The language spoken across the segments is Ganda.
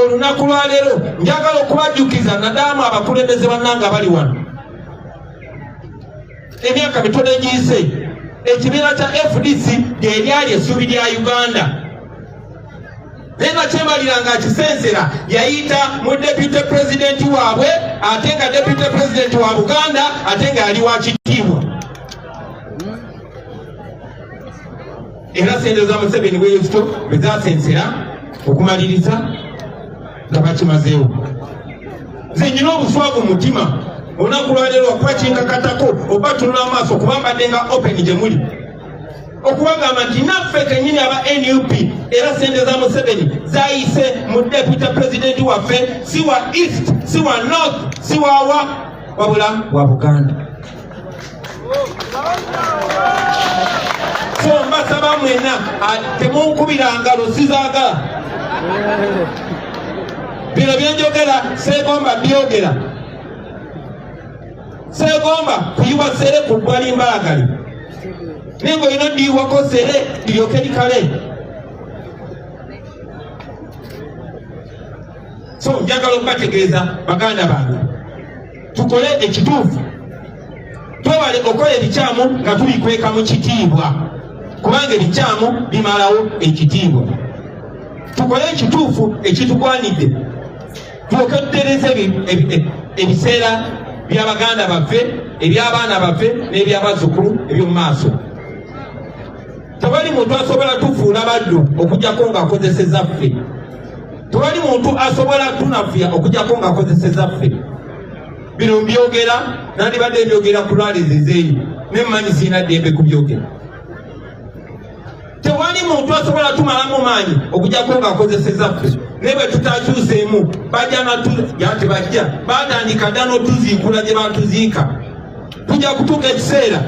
olunaku lwa leero njagala okubajjukiza nadamu abakulembeze bannanga bali wano emyaka mitono egiyise ekibiina kya FDC lyeryali essuubi lya Uganda naye nga kyemalira ng'akisensera yayita mu deputy president waabwe ate nga deputy president wa Buganda ate nga yali wa kitiibwa era sente za Museveni bwezito bwe zasensera okumaliriza nga bakimazeewo nze nyina obuswavu mu mutima olunaku lwaleero okuba kinkakatako oba tunula amaaso okuba mbadde nga open gye muli okubagamba nti naffe kennyini aba NUP era sente za Museveni zayise mu deputy president waffe si wa east si wa north si wa wabula wa Buganda. So mbasaba mwena temunkubira ngalo sizaagala bino byenjogera seegomba byogera seegomba kuyiwa sere ku ggwali mbaagali nengo olina oddiibwako sere liryoke likale. So njagala okubategeeza baganda bange tukole ekituufu twewale okola ebikyamu nga tubikweka mu kitiibwa kubanga ebikyamu bimalawo ekitiibwa. Tukole ekituufu ekitugwanidde tulyoke tutereeze ebiseera by'abaganda baffe eby'abaana baffe n'ebyabazzukulu eby'omu maaso. Tewali muntu asobola tufuula baddu okujjako ng'akozesezza ffe. Tewali muntu asobola tunafuya okujjako ng'akozesezza ffe. Bino mbyogera nandibadde mbyogera ku lwalizizeeyo ne mmanyi sirina ddembe kubyogera. Tewali muntu asobola tumalamu maanyi okujjako ng'akozesezza ffe. Ne bwe tutakyuseemu bajja yati bajja batandika dda n'otuziikula gye batuziika. Tujja kutuuka ekiseera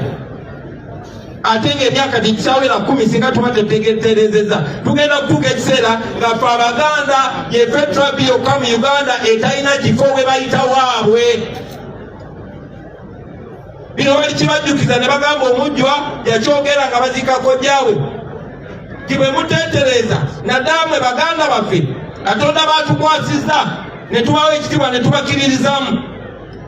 ate ng'emyaka gikyawera 10 singa tuba tetegerezeza tugenda kutuuka ekiseera nga ffe Abaganda ye federal byokka mu Uganda etalina kifo we bayita waabwe. Bino bali kibajjukiza ne bagamba omujjwa yakyogera nga baziika kojjaawe ti bwe muteetereza naddamwe baganda baffe Katonda batukwasizza ne tubawo ekitiibwa ne tubakiririzaamu.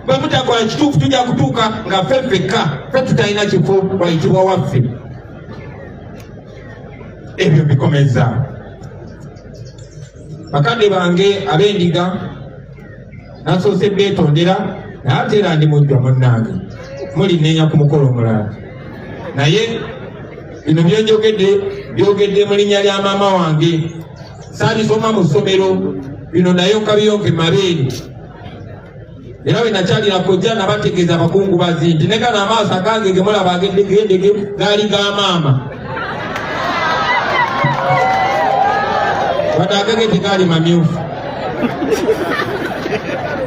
Bwe mutakola kituufu tujja kutuuka nga ffe ffekka ffe tutalina kifo wayitibwa waffe. Ebyo bikomeza bakadde bange ab'endiga nasoose beetondera naye ate era ndi mujjwa munnange mulineenya ku mukolo omulala naye bino byogedde mu linnya lya maama wange saabisoma mu ssomero bino naye nkabiyonke mabeere era bwe nakyalira kojja nabategeeza abakungubazi nti negana amaaso agange ge mulaba agendege gaali ga maama wadde agage tegaali mamyufu.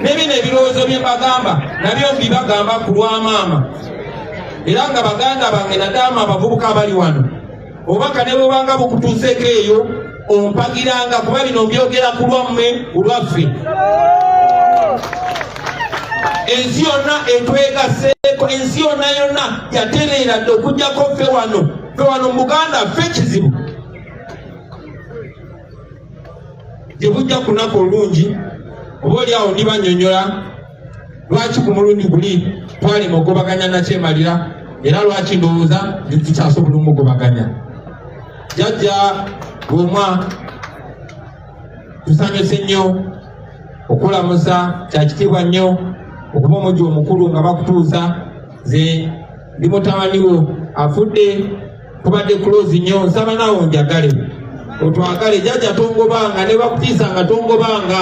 Ne bino ebirowoozo bye mbagamba nabyo mbibagamba ku lwa maama era nga baganda bange nadaama abavubuka abali wano obubaka ne bwebanga bukutuuseeko eyo ompagiranga kuba bino mbyogera ku lwammwe olwaffe. Ensi yonna etwegaseeko ensi yonna yatereera dde okujjako ffe wano mu Buganda ffe kizibu gye bujja ku lunaku olungi oba oli awo ndibanyonyola lwaki ku mulundi guli twalema ogobaganya nakyemalira era lwaki ndowooza tukyasobola omugobaganya. Jjajja bw'omwa tusanyuse nnyo okulamusa kyakitiibwa nnyo okuba omujju omukulu nga bakutuuza ze ndi mutabani wo afudde tubadde kulozi nnyo nsaba naawo njagale otwagale jjajja tongobanga ne bakutiisa nga tongobanga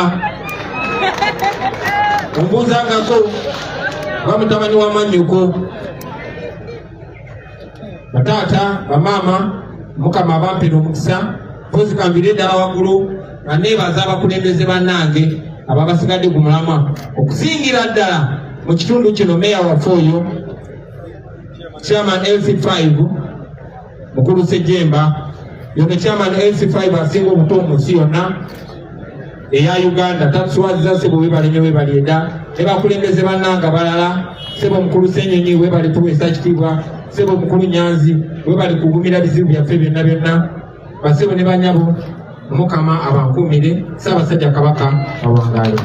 ombuuzangako nga mutabani wa mannyuko bataata bamaama Mukama abampera omukisa mpozi kambire ddala waggulu nga neebaza abakulembeze bannange ababasigadde ku mulamwa okusingira ddala mu kitundu kino meya waffe oyo chairman LC5 mukulu Sejjemba yono chairman LC5 asinga obuto mu nsi yonna eya Uganda tatuswaziza sebo webalenye webaleeda ne bakulembeze bannanga balala sebo mukulu Senyonyi webale tuweesa kitiibwa sebo mukulu Nyanzi webale kugumira bizibu byaffe byonna basebo ne banyabo Mukama abankuumire. Ssaabasajja Kabaka awangaale.